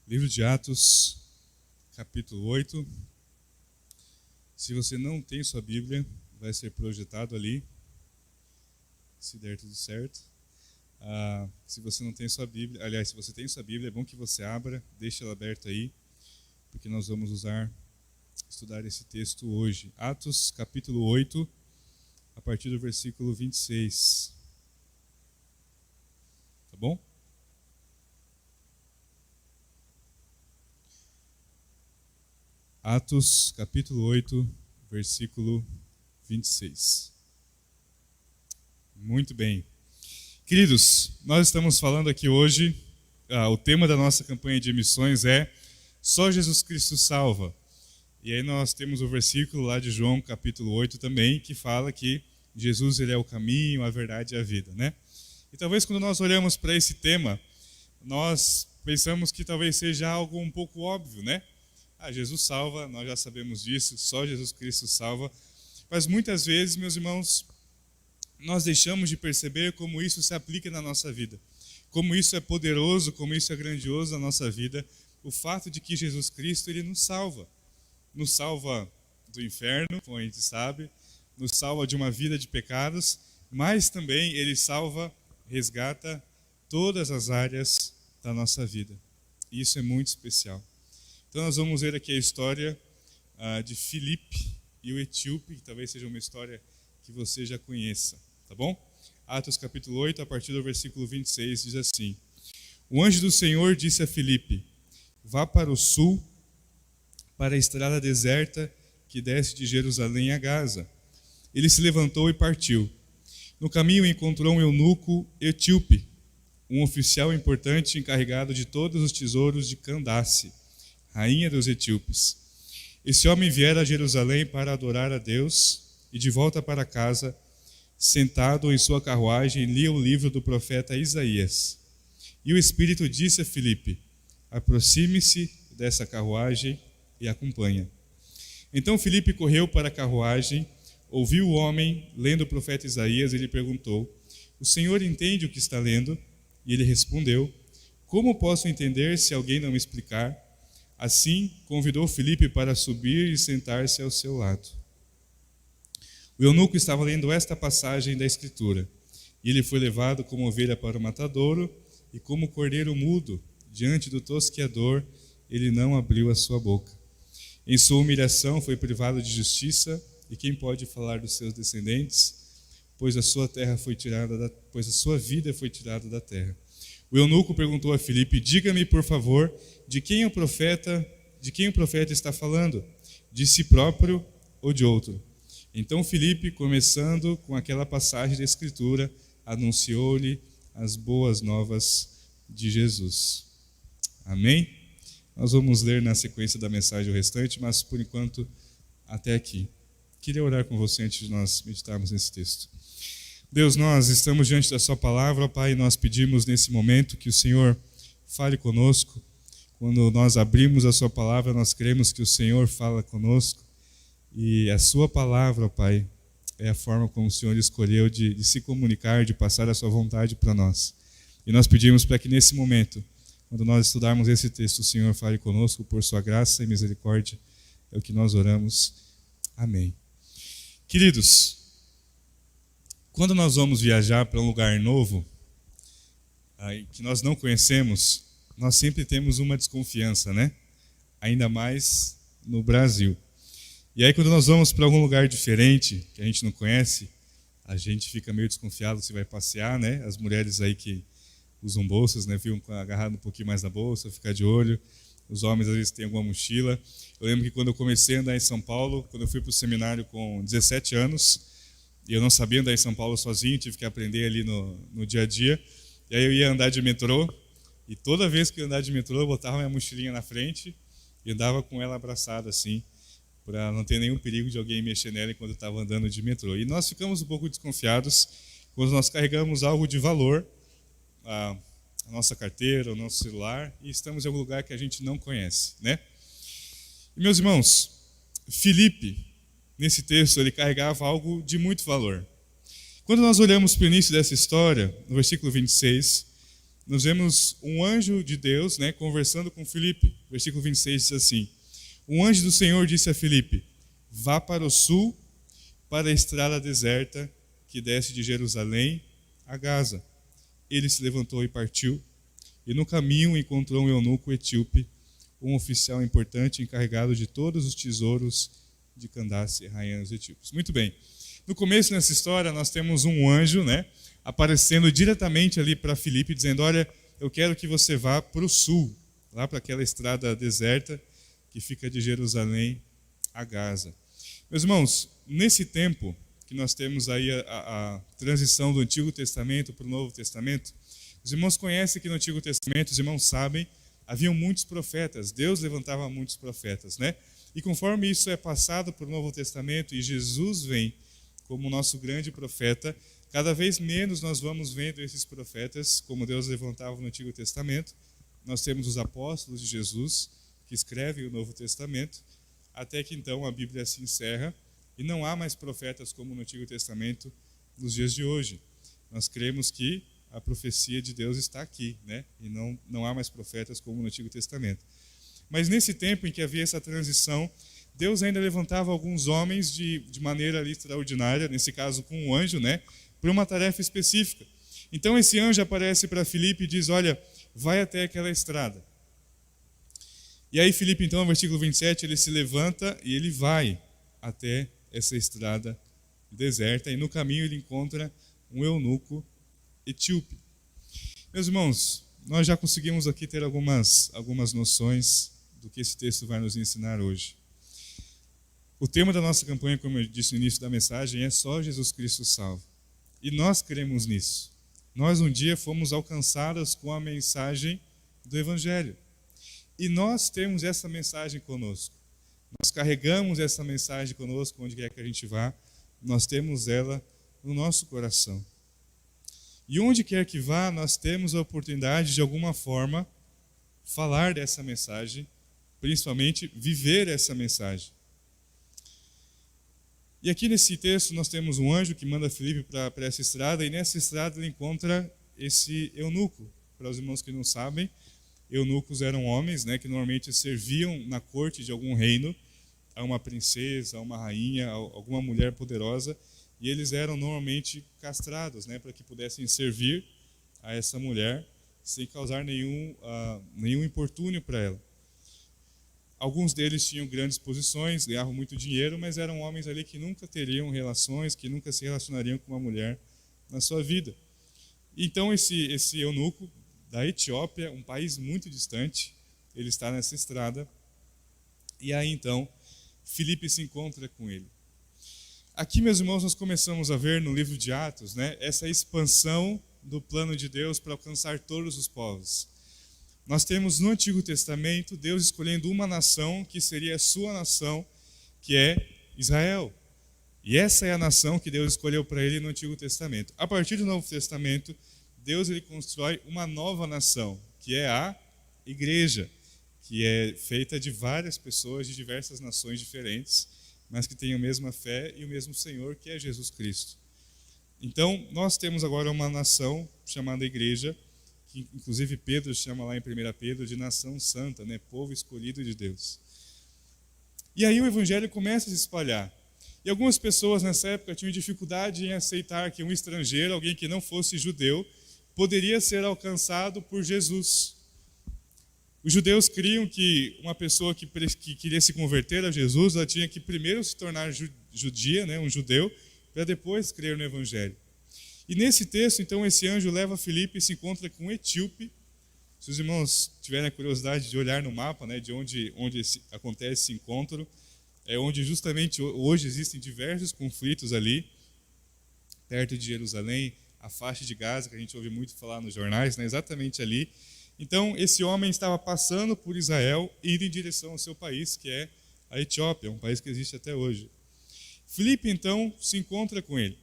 Livro de Atos, capítulo 8. Se você não tem sua Bíblia, vai ser projetado ali, se der tudo certo. Se você não tem sua Bíblia, aliás, se você tem sua Bíblia, é bom que você abra, deixe ela aberta aí, porque nós vamos estudar esse texto hoje. Atos, capítulo 8, a partir do versículo 26. Tá bom? Atos, capítulo 8, versículo 26. Muito bem. Queridos, nós estamos falando aqui hoje, o tema da nossa campanha de missões é Só Jesus Cristo Salva. E aí nós temos o versículo lá de João, capítulo 8 também, que fala que Jesus ele é o caminho, a verdade e a vida, né? E talvez quando nós olhamos para esse tema, nós pensamos que talvez seja algo um pouco óbvio, né? Jesus salva, nós já sabemos disso, só Jesus Cristo salva. Mas muitas vezes, meus irmãos, nós deixamos de perceber como isso se aplica na nossa vida. Como isso é poderoso, como isso é grandioso na nossa vida. O fato de que Jesus Cristo, ele nos salva. Nos salva do inferno, como a gente sabe. Nos salva de uma vida de pecados. Mas também ele salva, resgata todas as áreas da nossa vida. E isso é muito especial. Então nós vamos ver aqui a história de Filipe e o etíope, que talvez seja uma história que você já conheça, tá bom? Atos capítulo 8, a partir do versículo 26, diz assim: O anjo do Senhor disse a Filipe: Vá para o sul, para a estrada deserta que desce de Jerusalém a Gaza. Ele se levantou e partiu. No caminho encontrou um eunuco etíope, um oficial importante encarregado de todos os tesouros de Candace, rainha dos etíopes. Esse homem viera a Jerusalém para adorar a Deus e de volta para casa, sentado em sua carruagem, lia o livro do profeta Isaías. E o Espírito disse a Filipe: aproxime-se dessa carruagem e acompanha. Então Filipe correu para a carruagem, ouviu o homem lendo o profeta Isaías e lhe perguntou: o senhor entende o que está lendo? E ele respondeu: como posso entender se alguém não me explicar? Assim, convidou Filipe para subir e sentar-se ao seu lado. O eunuco estava lendo esta passagem da Escritura. E ele foi levado como ovelha para o matadouro, e como cordeiro mudo, diante do tosqueador, ele não abriu a sua boca. Em sua humilhação foi privado de justiça, e quem pode falar dos seus descendentes? Pois a sua vida foi tirada da terra. O eunuco perguntou a Filipe: diga-me, por favor, de quem o profeta está falando? De si próprio ou de outro? Então Filipe, começando com aquela passagem da Escritura, anunciou-lhe as boas novas de Jesus. Amém? Nós vamos ler na sequência da mensagem o restante, mas por enquanto até aqui. Queria orar com você antes de nós meditarmos nesse texto. Deus, nós estamos diante da sua palavra, ó Pai, e nós pedimos nesse momento que o Senhor fale conosco. Quando nós abrimos a sua palavra, nós cremos que o Senhor fala conosco. E a sua palavra, ó Pai, é a forma como o Senhor escolheu de se comunicar, de passar a sua vontade para nós. E nós pedimos para que nesse momento, quando nós estudarmos esse texto, o Senhor fale conosco por sua graça e misericórdia. É o que nós oramos. Amém. Queridos, quando nós vamos viajar para um lugar novo, que nós não conhecemos, nós sempre temos uma desconfiança, né? Ainda mais no Brasil. E aí quando nós vamos para algum lugar diferente, que a gente não conhece, a gente fica meio desconfiado se vai passear, né? As mulheres aí que usam bolsas, né? Ficam agarradas um pouquinho mais na bolsa, ficar de olho. Os homens às vezes têm alguma mochila. Eu lembro que quando eu comecei a andar em São Paulo, quando eu fui para o seminário com 17 anos, e eu não sabia andar em São Paulo sozinho, tive que aprender ali no dia a dia. E aí eu ia andar de metrô, e toda vez que eu ia andar de metrô, eu botava minha mochilinha na frente e andava com ela abraçada assim, para não ter nenhum perigo de alguém mexer nela enquanto eu estava andando de metrô. E nós ficamos um pouco desconfiados quando nós carregamos algo de valor, a nossa carteira, o nosso celular, e estamos em algum lugar que a gente não conhece, né? E meus irmãos, Filipe, nesse texto, ele carregava algo de muito valor. Quando nós olhamos para o início dessa história, no versículo 26, nós vemos um anjo de Deus, né, conversando com Filipe. Versículo 26 diz assim: um anjo do Senhor disse a Filipe: vá para o sul, para a estrada deserta que desce de Jerusalém a Gaza. Ele se levantou e partiu, e no caminho encontrou um eunuco etíope, um oficial importante encarregado de todos os tesouros de Candace e Rainha dos etíopes. Muito bem. No começo dessa história, nós temos um anjo, né, aparecendo diretamente ali para Filipe, dizendo: olha, eu quero que você vá para o sul, lá para aquela estrada deserta que fica de Jerusalém a Gaza. Meus irmãos, nesse tempo que nós temos aí a transição do Antigo Testamento para o Novo Testamento, os irmãos conhecem que no Antigo Testamento, os irmãos sabem, haviam muitos profetas, Deus levantava muitos profetas, né? E conforme isso é passado para o Novo Testamento e Jesus vem como nosso grande profeta, cada vez menos nós vamos vendo esses profetas, como Deus levantava no Antigo Testamento. Nós temos os apóstolos de Jesus, que escrevem o Novo Testamento, até que então a Bíblia se encerra e não há mais profetas como no Antigo Testamento nos dias de hoje. Nós cremos que a profecia de Deus está aqui, né? E não há mais profetas como no Antigo Testamento. Mas nesse tempo em que havia essa transição, Deus ainda levantava alguns homens de maneira ali extraordinária, nesse caso com um anjo, né, para uma tarefa específica. Então esse anjo aparece para Filipe e diz: olha, vai até aquela estrada. E aí Filipe, então, no versículo 27, ele se levanta e ele vai até essa estrada deserta, e no caminho ele encontra um eunuco etíope. Meus irmãos, nós já conseguimos aqui ter algumas noções do que esse texto vai nos ensinar hoje. O tema da nossa campanha, como eu disse no início da mensagem, é só Jesus Cristo salva. E nós cremos nisso. Nós um dia fomos alcançados com a mensagem do Evangelho. E nós temos essa mensagem conosco. Nós carregamos essa mensagem conosco onde quer que a gente vá. Nós temos ela no nosso coração. E onde quer que vá, nós temos a oportunidade de alguma forma falar dessa mensagem, principalmente viver essa mensagem. E aqui nesse texto nós temos um anjo que manda Filipe para essa estrada, e nessa estrada ele encontra esse eunuco. Para os irmãos que não sabem, eunucos eram homens, né, que normalmente serviam na corte de algum reino, a uma princesa, a uma rainha, a alguma mulher poderosa, e eles eram normalmente castrados, né, para que pudessem servir a essa mulher sem causar nenhum importúnio para ela. Alguns deles tinham grandes posições, ganhavam muito dinheiro, mas eram homens ali que nunca teriam relações, que nunca se relacionariam com uma mulher na sua vida. Então esse eunuco da Etiópia, um país muito distante, ele está nessa estrada, e aí então Filipe se encontra com ele. Aqui, meus irmãos, nós começamos a ver no livro de Atos, né, essa expansão do plano de Deus para alcançar todos os povos. Nós temos no Antigo Testamento Deus escolhendo uma nação que seria a sua nação, que é Israel. E essa é a nação que Deus escolheu para ele no Antigo Testamento. A partir do Novo Testamento, Deus ele constrói uma nova nação, que é a Igreja, que é feita de várias pessoas de diversas nações diferentes, mas que têm a mesma fé e o mesmo Senhor, que é Jesus Cristo. Então, nós temos agora uma nação chamada Igreja, que inclusive Pedro chama lá em 1 Pedro de nação santa, né? Povo escolhido de Deus. E aí o evangelho começa a se espalhar. E algumas pessoas nessa época tinham dificuldade em aceitar que um estrangeiro, alguém que não fosse judeu, poderia ser alcançado por Jesus. Os judeus criam que uma pessoa que queria se converter a Jesus, ela tinha que primeiro se tornar judia, né? Um judeu, para depois crer no evangelho. E nesse texto, então, esse anjo leva Filipe e se encontra com um etíope. Se os irmãos tiverem a curiosidade de olhar no mapa, né, de onde acontece esse encontro, é onde justamente hoje existem diversos conflitos ali, perto de Jerusalém, a faixa de Gaza, que a gente ouve muito falar nos jornais, né, exatamente ali. Então, esse homem estava passando por Israel, indo em direção ao seu país, que é a Etiópia, um país que existe até hoje. Filipe, então, se encontra com ele.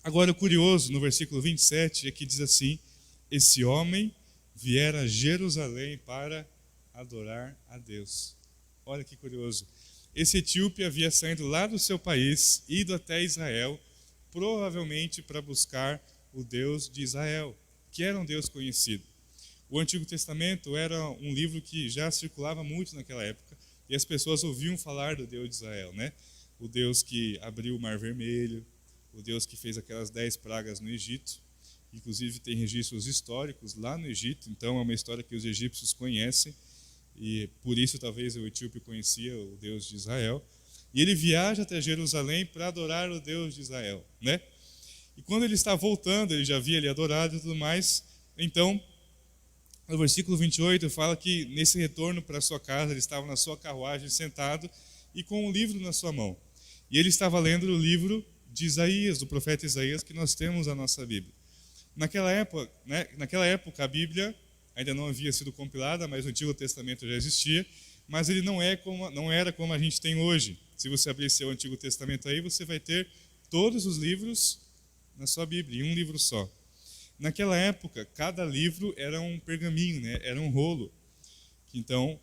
Agora, o curioso, no versículo 27, é que diz assim: esse homem viera a Jerusalém para adorar a Deus. Olha que curioso. Esse etíope havia saído lá do seu país, ido até Israel, provavelmente para buscar o Deus de Israel, que era um Deus conhecido. O Antigo Testamento era um livro que já circulava muito naquela época e as pessoas ouviam falar do Deus de Israel, né? O Deus que abriu o Mar Vermelho, o Deus que fez aquelas 10 pragas no Egito. Inclusive tem registros históricos lá no Egito, então é uma história que os egípcios conhecem e por isso talvez o etíope conhecia o Deus de Israel. E ele viaja até Jerusalém para adorar o Deus de Israel, né? E quando ele está voltando, ele já havia ali adorado e tudo mais, então, no versículo 28, fala que nesse retorno para sua casa, ele estava na sua carruagem sentado e com um livro na sua mão. E ele estava lendo o livro de Isaías, do profeta Isaías, que nós temos na nossa Bíblia. Naquela época, a Bíblia ainda não havia sido compilada, mas o Antigo Testamento já existia, mas ele não era como a gente tem hoje. Se você abrir seu Antigo Testamento aí, você vai ter todos os livros na sua Bíblia, em um livro só. Naquela época, cada livro era um pergaminho, né? Era um rolo. Então,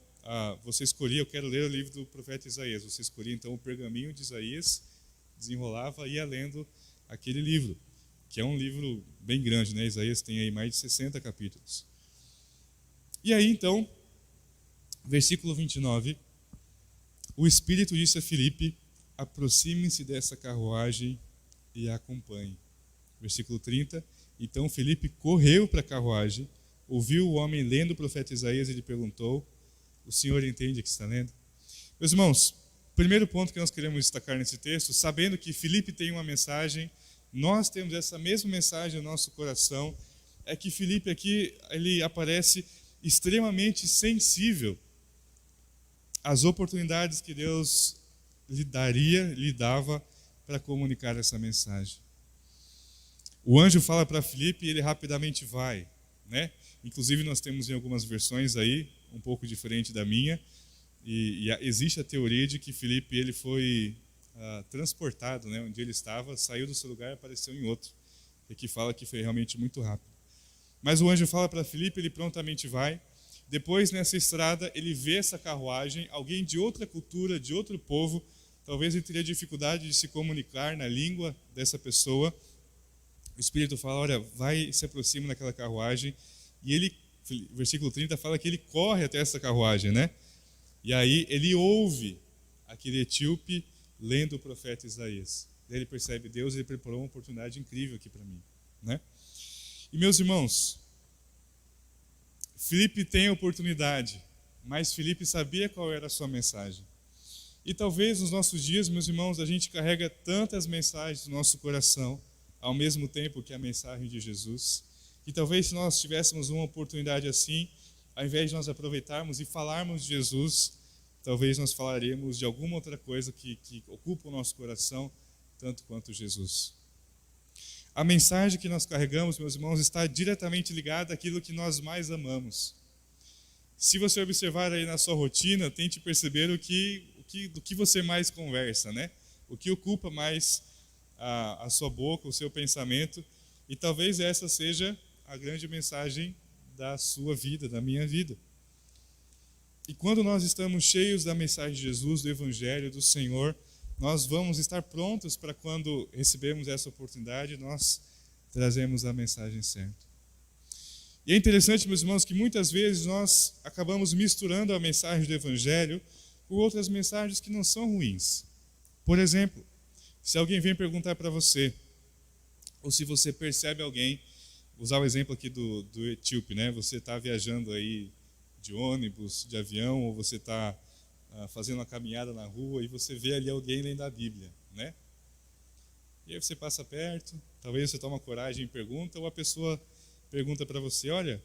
você escolhia, eu quero ler o livro do profeta Isaías. Você escolhia, então, o pergaminho de Isaías, desenrolava e ia lendo aquele livro, que é um livro bem grande, né? Isaías tem aí mais de 60 capítulos. E aí, então, versículo 29, o Espírito disse a Filipe, aproxime-se dessa carruagem e a acompanhe. Versículo 30, então Filipe correu para a carruagem, ouviu o homem lendo o profeta Isaías e lhe perguntou, o senhor entende o que está lendo? Meus irmãos, primeiro ponto que nós queremos destacar nesse texto, sabendo que Filipe tem uma mensagem, nós temos essa mesma mensagem no nosso coração, é que Filipe aqui, ele aparece extremamente sensível às oportunidades que Deus lhe dava para comunicar essa mensagem. O anjo fala para Filipe e ele rapidamente vai, né? Inclusive nós temos em algumas versões aí, um pouco diferente da minha, e existe a teoria de que Filipe ele foi transportado, né? Onde ele estava, saiu do seu lugar e apareceu em outro. E aqui fala que foi realmente muito rápido. Mas o anjo fala para Filipe, ele prontamente vai. Depois, nessa estrada, ele vê essa carruagem, alguém de outra cultura, de outro povo, talvez ele teria dificuldade de se comunicar na língua dessa pessoa. O Espírito fala, olha, vai e se aproxima daquela carruagem. E ele, versículo 30, fala que ele corre até essa carruagem, né? E aí ele ouve aquele etíope lendo o profeta Isaías. Daí ele percebe, Deus ele preparou uma oportunidade incrível aqui para mim, né? E meus irmãos, Filipe tem a oportunidade, mas Filipe sabia qual era a sua mensagem. E talvez nos nossos dias, meus irmãos, a gente carrega tantas mensagens no nosso coração, ao mesmo tempo que a mensagem de Jesus, que talvez se nós tivéssemos uma oportunidade assim, ao invés de nós aproveitarmos e falarmos de Jesus, talvez nós falaremos de alguma outra coisa que ocupa o nosso coração, tanto quanto Jesus. A mensagem que nós carregamos, meus irmãos, está diretamente ligada àquilo que nós mais amamos. Se você observar aí na sua rotina, tente perceber do que você mais conversa, né? O que ocupa mais a sua boca, o seu pensamento, e talvez essa seja a grande mensagem da sua vida, da minha vida. E quando nós estamos cheios da mensagem de Jesus, do Evangelho, do Senhor, nós vamos estar prontos para quando recebemos essa oportunidade, nós trazemos a mensagem certa. E é interessante, meus irmãos, que muitas vezes nós acabamos misturando a mensagem do Evangelho com outras mensagens que não são ruins. Por exemplo, se alguém vem perguntar para você, ou se você percebe alguém, vou usar o exemplo aqui do etíope, né? Você está viajando aí de ônibus, de avião, ou você está fazendo uma caminhada na rua e você vê ali alguém lendo a Bíblia, né? E aí você passa perto, talvez você toma coragem e pergunta, ou a pessoa pergunta para você, olha,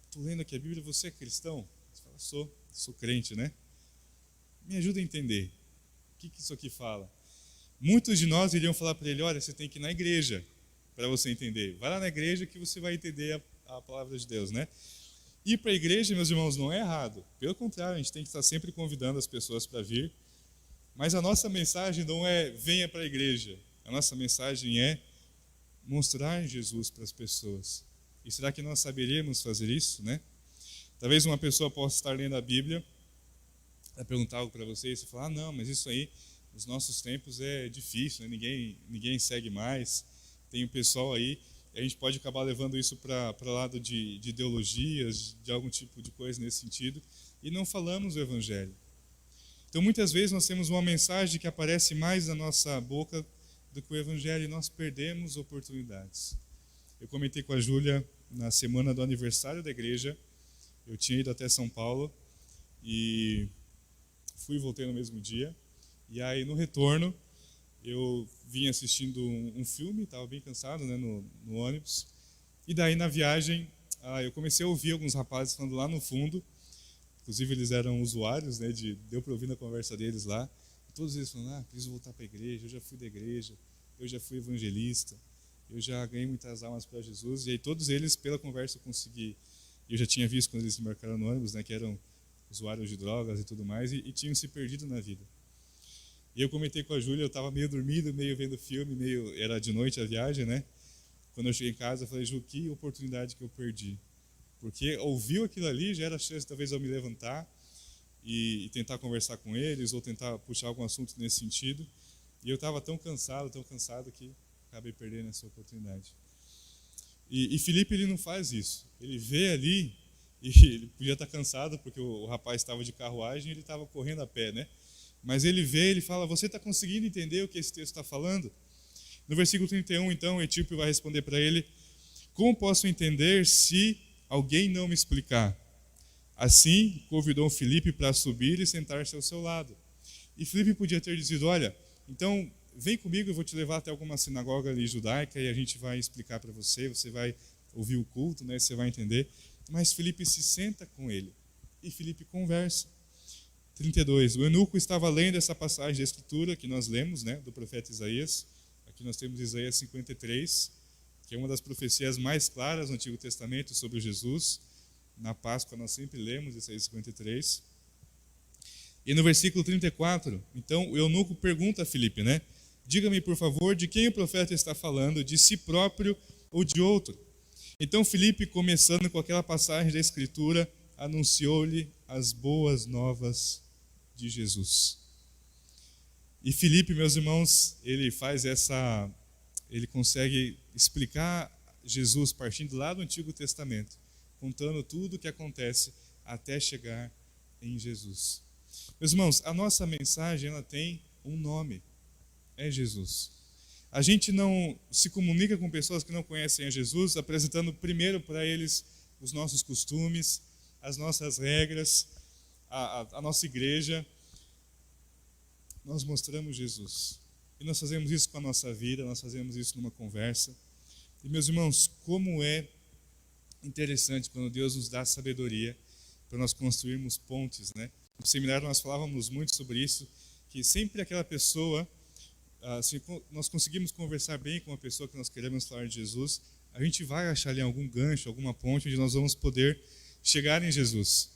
estou lendo aqui a Bíblia, você é cristão? Você fala, sou crente, né? Me ajuda a entender, o que isso aqui fala? Muitos de nós iriam falar para ele, olha, você tem que ir na igreja para você entender. Vai lá na igreja que você vai entender a palavra de Deus, né? Ir para a igreja, meus irmãos, não é errado. Pelo contrário, a gente tem que estar sempre convidando as pessoas para vir. Mas a nossa mensagem não é venha para a igreja. A nossa mensagem é mostrar Jesus para as pessoas. E será que nós saberíamos fazer isso, né? Talvez uma pessoa possa estar lendo a Bíblia, vai perguntar algo para você e você falar, não, mas isso aí, nos nossos tempos é difícil, né? Ninguém segue mais. Tem o pessoal aí a gente pode acabar levando isso para lado de ideologias, de algum tipo de coisa nesse sentido, e não falamos o Evangelho. Então, muitas vezes nós temos uma mensagem que aparece mais na nossa boca do que o Evangelho, e nós perdemos oportunidades. Eu comentei com a Júlia na semana do aniversário da igreja. Eu tinha ido até São Paulo e fui e voltei no mesmo dia. E aí, no retorno, eu vim assistindo um filme, estava bem cansado, né, no ônibus. E daí, na viagem, eu comecei a ouvir alguns rapazes falando lá no fundo. Inclusive, eles eram usuários, né, deu para ouvir na conversa deles lá. E todos eles falando, preciso voltar para a igreja, eu já fui da igreja, eu já fui evangelista, eu já ganhei muitas almas para Jesus. E aí todos eles, pela conversa, eu consegui... Eu já tinha visto quando eles se embarcaram no ônibus, né, que eram usuários de drogas e tudo mais, e tinham se perdido na vida. E eu comentei com a Júlia, eu estava meio dormindo, meio vendo filme, era de noite a viagem, né? Quando eu cheguei em casa, eu falei, Ju, que oportunidade que eu perdi. Porque ouviu aquilo ali, já era a chance talvez eu me levantar e tentar conversar com eles, ou tentar puxar algum assunto nesse sentido. E eu estava tão cansado que acabei perdendo essa oportunidade. E Felipe, ele não faz isso. Ele vê ali, e ele podia estar cansado, porque o rapaz estava de carruagem e ele estava correndo a pé, né? Mas ele vê, ele fala, você está conseguindo entender o que esse texto está falando? No versículo 31, então, o etíope vai responder para ele, como posso entender se alguém não me explicar? Assim, convidou Filipe para subir e sentar-se ao seu lado. E Filipe podia ter dizido, olha, então vem comigo, eu vou te levar até alguma sinagoga ali judaica e a gente vai explicar para você, você vai ouvir o culto, né, você vai entender. Mas Filipe se senta com ele e Filipe conversa. 32. O eunuco estava lendo essa passagem da Escritura que nós lemos, né, do profeta Isaías. Aqui nós temos Isaías 53, que é uma das profecias mais claras no Antigo Testamento sobre Jesus. Na Páscoa nós sempre lemos Isaías 53. E no versículo 34, então o eunuco pergunta a Filipe, né? Diga-me, por favor, de quem o profeta está falando, de si próprio ou de outro? Então Filipe, começando com aquela passagem da Escritura, anunciou-lhe as boas novas de Jesus. E Filipe, meus irmãos, ele consegue explicar Jesus partindo lá do Antigo Testamento, contando tudo o que acontece até chegar em Jesus. Meus irmãos, a nossa mensagem ela tem um nome, é Jesus. A gente não se comunica com pessoas que não conhecem a Jesus, apresentando primeiro para eles os nossos costumes, as nossas regras, a nossa igreja. Nós mostramos Jesus. E nós fazemos isso com a nossa vida, nós fazemos isso numa conversa. E, meus irmãos, como é interessante quando Deus nos dá sabedoria para nós construirmos pontes, né? No seminário nós falávamos muito sobre isso, que sempre aquela pessoa, se nós conseguimos conversar bem com a pessoa que nós queremos falar de Jesus, a gente vai achar ali algum gancho, alguma ponte onde nós vamos poder chegar em Jesus.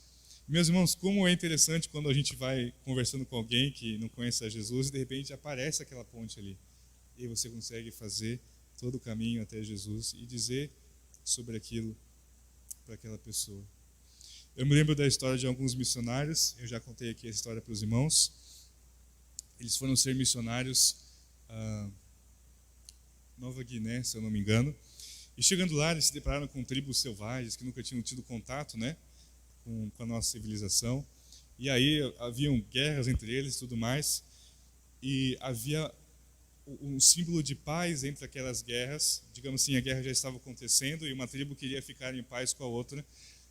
Meus irmãos, como é interessante quando a gente vai conversando com alguém que não conhece a Jesus e de repente aparece aquela ponte ali. E você consegue fazer todo o caminho até Jesus e dizer sobre aquilo para aquela pessoa. Eu me lembro da história de alguns missionários, eu já contei aqui a história para os irmãos. Eles foram ser missionários Nova Guiné, se eu não me engano. E chegando lá, eles se depararam com tribos selvagens que nunca tinham tido contato, né, com a nossa civilização. E aí haviam guerras entre eles e tudo mais. E havia um símbolo de paz entre aquelas guerras. Digamos assim, a guerra já estava acontecendo e uma tribo queria ficar em paz com a outra.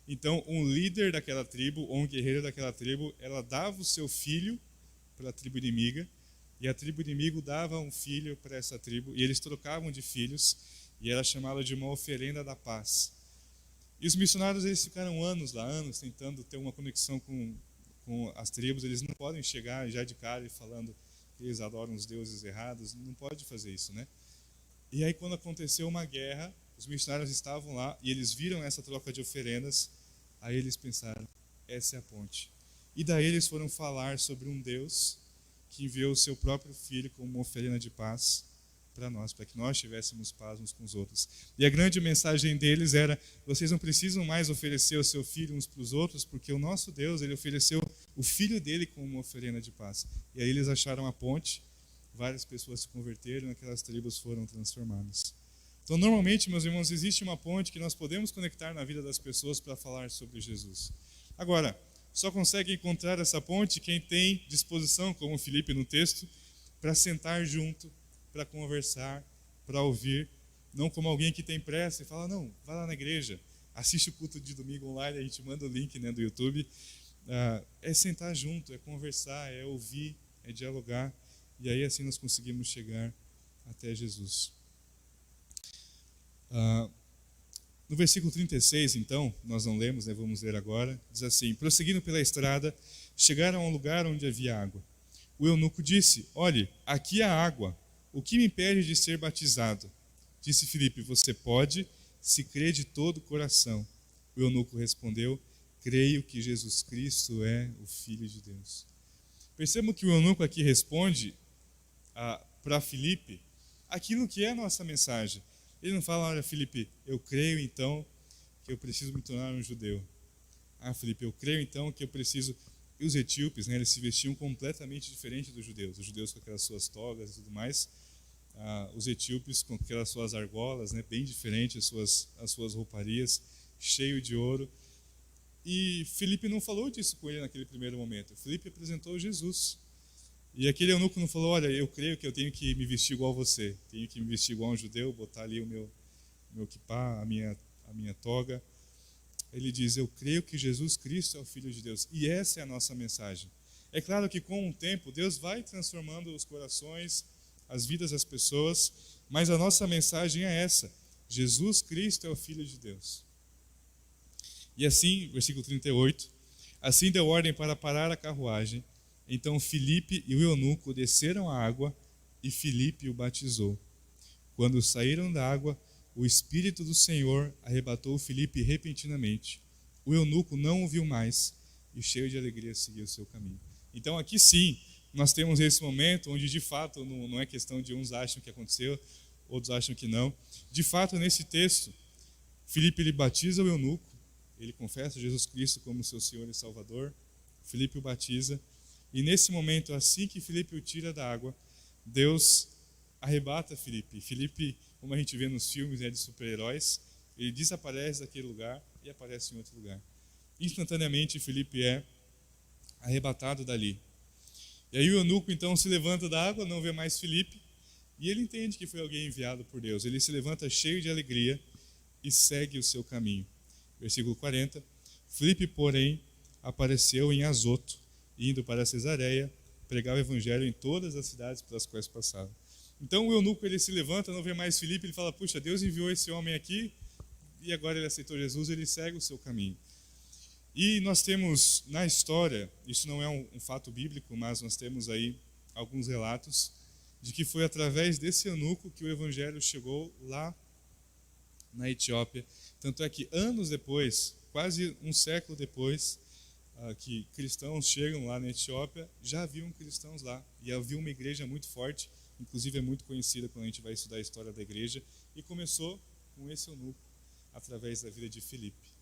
Então, um líder daquela tribo, ou um guerreiro daquela tribo, ela dava o seu filho para a tribo inimiga, e a tribo inimiga dava um filho para essa tribo, e eles trocavam de filhos, e era chamada de uma oferenda da paz. E os missionários, eles ficaram anos tentando ter uma conexão com as tribos. Eles não podem chegar já de cara e falando que eles adoram os deuses errados, não pode fazer isso, né? E aí, quando aconteceu uma guerra, os missionários estavam lá e eles viram essa troca de oferendas. Aí eles pensaram, essa é a ponte. E daí eles foram falar sobre um Deus que enviou o seu próprio Filho como uma oferenda de paz para nós, para que nós tivéssemos paz uns com os outros. E a grande mensagem deles era, vocês não precisam mais oferecer o seu Filho uns para os outros, porque o nosso Deus, ele ofereceu o Filho dele como uma oferenda de paz. E aí eles acharam a ponte, várias pessoas se converteram, aquelas tribos foram transformadas. Então, normalmente, meus irmãos, existe uma ponte que nós podemos conectar na vida das pessoas para falar sobre Jesus. Agora, só consegue encontrar essa ponte quem tem disposição, como Filipe no texto, para sentar junto, para conversar, para ouvir, não como alguém que tem pressa e fala, não, vai lá na igreja, assiste o culto de domingo online, a gente manda o link, né, do YouTube. É sentar junto, é conversar, é ouvir, é dialogar, e aí assim nós conseguimos chegar até Jesus. No versículo 36, então, nós não lemos, né, vamos ler agora, diz assim: prosseguindo pela estrada, chegaram a um lugar onde havia água. O eunuco disse: olhe, aqui há água, o que me impede de ser batizado? Disse Filipe: você pode, se crê de todo o coração. O eunuco respondeu: creio que Jesus Cristo é o Filho de Deus. Percebam que o eunuco aqui responde para Filipe aquilo que é a nossa mensagem. Ele não fala, olha, Filipe, eu creio então que eu preciso me tornar um judeu. Filipe, eu creio então que eu preciso... E os etíopes, né, eles se vestiam completamente diferente dos judeus. Os judeus com aquelas suas togas e tudo mais. Os etíopes com aquelas suas argolas, né, bem diferente as suas rouparias, cheio de ouro. E Filipe não falou disso com ele naquele primeiro momento. Filipe apresentou Jesus. E aquele eunuco não falou, olha, eu creio que eu tenho que me vestir igual a você, tenho que me vestir igual a um judeu, botar ali o meu kippá, a minha toga. Ele diz, eu creio que Jesus Cristo é o Filho de Deus. E essa é a nossa mensagem. É claro que com o tempo, Deus vai transformando os corações, as vidas das pessoas, mas a nossa mensagem é essa: Jesus Cristo é o Filho de Deus. E assim, versículo 38, assim deu ordem para parar a carruagem. Então Filipe e o eunuco desceram à água e Filipe o batizou. Quando saíram da água, o Espírito do Senhor arrebatou Filipe repentinamente. O eunuco não o viu mais e, cheio de alegria, seguiu o seu caminho. Então aqui sim, nós temos esse momento onde de fato não é questão de uns acham que aconteceu, outros acham que não. De fato, nesse texto, Filipe ele batiza o eunuco, ele confessa Jesus Cristo como seu Senhor e Salvador, Filipe o batiza. E nesse momento, assim que Filipe o tira da água, Deus arrebata Filipe. Filipe, como a gente vê nos filmes, de super-heróis, ele desaparece daquele lugar e aparece em outro lugar. Instantaneamente, Filipe é arrebatado dali. E aí o eunuco então se levanta da água, não vê mais Filipe, e ele entende que foi alguém enviado por Deus. Ele se levanta cheio de alegria e segue o seu caminho. Versículo 40. Filipe, porém, apareceu em Azoto, indo para Cesareia, pregava o evangelho em todas as cidades pelas quais passava. Então o eunuco ele se levanta, não vê mais Filipe, ele fala, puxa, Deus enviou esse homem aqui, e agora ele aceitou Jesus, ele segue o seu caminho. E nós temos na história, isso não é um fato bíblico, mas nós temos aí alguns relatos de que foi através desse eunuco que o evangelho chegou lá na Etiópia. Tanto é que anos depois, quase um século depois, que cristãos chegam lá na Etiópia, já haviam cristãos lá. E havia uma igreja muito forte, inclusive é muito conhecida quando a gente vai estudar a história da igreja, e começou com esse eunuco, através da vida de Filipe.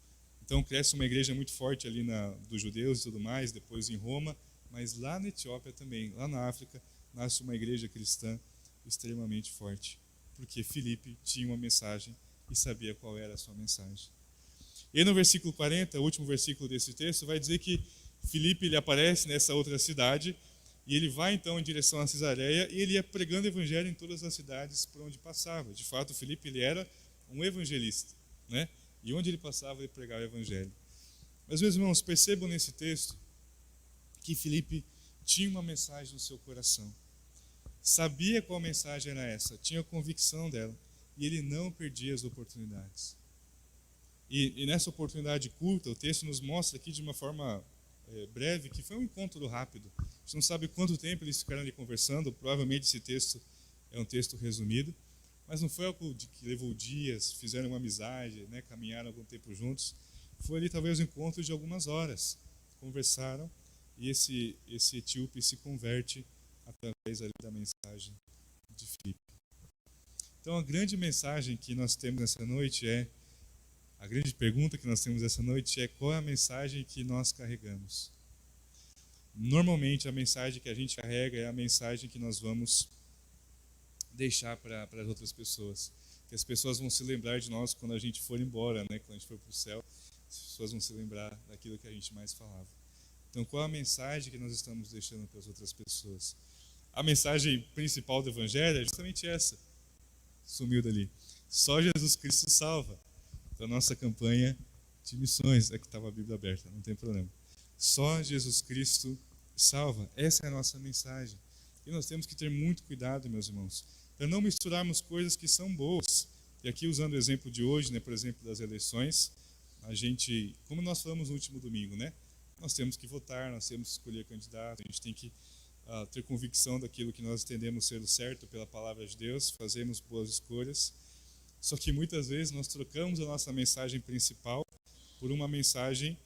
Então cresce uma igreja muito forte ali dos judeus e tudo mais, depois em Roma, mas lá na Etiópia também, lá na África, nasce uma igreja cristã extremamente forte, porque Filipe tinha uma mensagem e sabia qual era a sua mensagem. E no versículo 40, o último versículo desse texto, vai dizer que Filipe ele aparece nessa outra cidade e ele vai então em direção a Cesareia e ele ia pregando o evangelho em todas as cidades por onde passava. De fato, Filipe ele era um evangelista, né? E onde ele passava, ele pregava o evangelho. Mas, meus irmãos, percebam nesse texto que Filipe tinha uma mensagem no seu coração. Sabia qual mensagem era essa, tinha convicção dela, e ele não perdia as oportunidades. E nessa oportunidade curta, o texto nos mostra aqui de uma forma breve que foi um encontro rápido. A gente não sabe quanto tempo eles ficaram ali conversando, provavelmente esse texto é um texto resumido, mas não foi algo que levou dias, fizeram uma amizade, né, caminharam algum tempo juntos. Foi ali talvez um encontro de algumas horas. Conversaram e esse etíope se converte através ali da mensagem de Filipe. Então a grande mensagem que nós temos nessa noite a grande pergunta que nós temos essa noite é: qual é a mensagem que nós carregamos? Normalmente a mensagem que a gente carrega é a mensagem que nós vamos deixar para as outras pessoas. que as pessoas vão se lembrar de nós quando a gente for embora, né? Quando a gente for para o céu, as pessoas vão se lembrar daquilo que a gente mais falava. Então, qual a mensagem que nós estamos deixando para as outras pessoas? A mensagem principal do Evangelho é justamente essa. Sumiu dali. Só Jesus Cristo salva. Então, nossa campanha de missões, é que estava a Bíblia aberta, não tem problema. Só Jesus Cristo salva. Essa é a nossa mensagem. E nós temos que ter muito cuidado, meus irmãos, para não misturarmos coisas que são boas. E aqui, usando o exemplo de hoje, né, por exemplo, das eleições, a gente, como nós falamos no último domingo, né, nós temos que votar, nós temos que escolher candidato, a gente tem que ter convicção daquilo que nós entendemos ser o certo pela palavra de Deus, fazemos boas escolhas. Só que muitas vezes nós trocamos a nossa mensagem principal por uma mensagem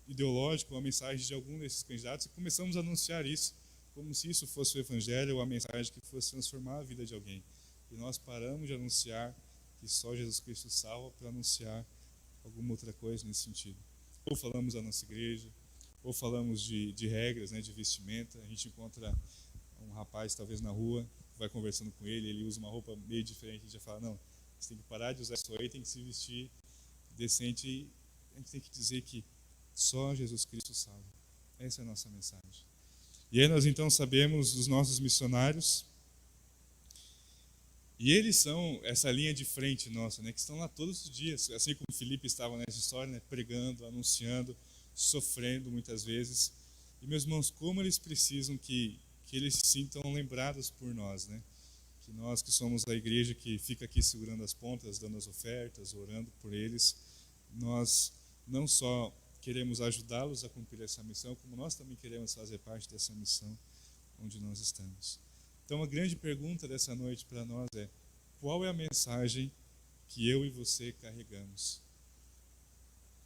ideológica, uma mensagem de algum desses candidatos, e começamos a anunciar isso, como se isso fosse o Evangelho ou a mensagem que fosse transformar a vida de alguém. E nós paramos de anunciar que só Jesus Cristo salva para anunciar alguma outra coisa nesse sentido. Ou falamos da nossa igreja, ou falamos de regras, né, de vestimenta. A gente encontra um rapaz, talvez na rua, vai conversando com ele, ele usa uma roupa meio diferente, a gente já fala, não, você tem que parar de usar isso aí, tem que se vestir decente, e a gente tem que dizer que só Jesus Cristo salva. Essa é a nossa mensagem. E aí nós então sabemos dos nossos missionários, e eles são essa linha de frente nossa, né, que estão lá todos os dias, assim como Filipe estava nessa história, né, pregando, anunciando, sofrendo muitas vezes. E meus irmãos, como eles precisam que eles se sintam lembrados por nós, né? Que nós que somos a igreja que fica aqui segurando as pontas, dando as ofertas, orando por eles, nós não só queremos ajudá-los a cumprir essa missão, como nós também queremos fazer parte dessa missão onde nós estamos. Então, a grande pergunta dessa noite para nós é: qual é a mensagem que eu e você carregamos?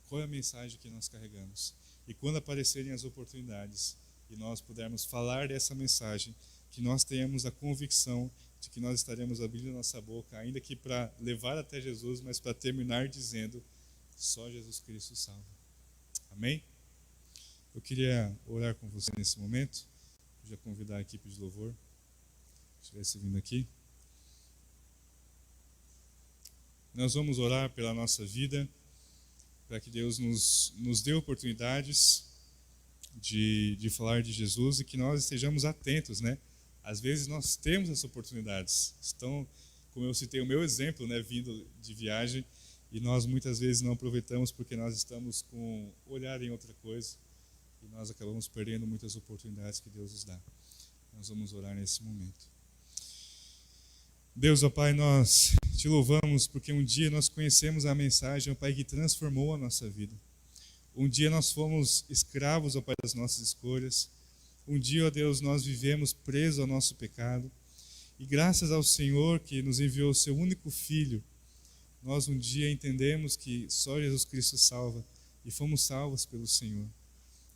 Qual é a mensagem que nós carregamos? E quando aparecerem as oportunidades e nós pudermos falar dessa mensagem, que nós tenhamos a convicção de que nós estaremos abrindo nossa boca, ainda que para levar até Jesus, mas para terminar dizendo: só Jesus Cristo salva. Amém? Eu queria orar com você nesse momento. Eu já convidar a equipe de louvor, se estivesse vindo aqui. Nós vamos orar pela nossa vida, para que Deus nos dê oportunidades de falar de Jesus e que nós estejamos atentos, né? Às vezes nós temos essas oportunidades. Então, como eu citei o meu exemplo, né, vindo de viagem, e nós muitas vezes não aproveitamos porque nós estamos com olhar em outra coisa e nós acabamos perdendo muitas oportunidades que Deus nos dá. Nós vamos orar nesse momento. Deus, ó Pai, nós te louvamos porque um dia nós conhecemos a mensagem, ó Pai, que transformou a nossa vida. Um dia nós fomos escravos, ó Pai, das nossas escolhas. Um dia, ó Deus, nós vivemos presos ao nosso pecado. E graças ao Senhor que nos enviou o seu único Filho, nós um dia entendemos que só Jesus Cristo salva e fomos salvos pelo Senhor.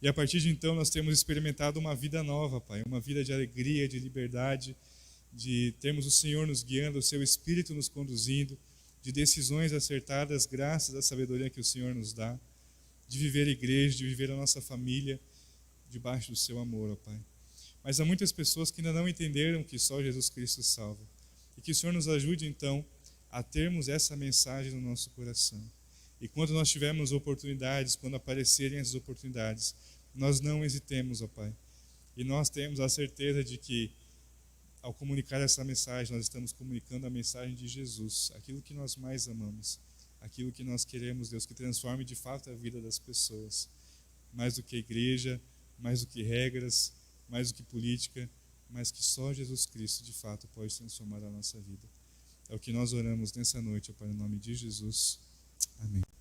E a partir de então nós temos experimentado uma vida nova, Pai, uma vida de alegria, de liberdade, de termos o Senhor nos guiando, o seu Espírito nos conduzindo, de decisões acertadas graças à sabedoria que o Senhor nos dá, de viver a igreja, de viver a nossa família debaixo do seu amor, ó Pai. Mas há muitas pessoas que ainda não entenderam que só Jesus Cristo salva. E que o Senhor nos ajude então a termos essa mensagem no nosso coração. E quando nós tivermos oportunidades, quando aparecerem as oportunidades, nós não hesitemos, ó Pai. E nós temos a certeza de que ao comunicar essa mensagem, nós estamos comunicando a mensagem de Jesus, aquilo que nós mais amamos, aquilo que nós queremos, Deus, que transforme de fato a vida das pessoas, mais do que igreja, mais do que regras, mais do que política, mas que só Jesus Cristo de fato pode transformar a nossa vida. É o que nós oramos nessa noite, ó Pai, no nome de Jesus. Amém.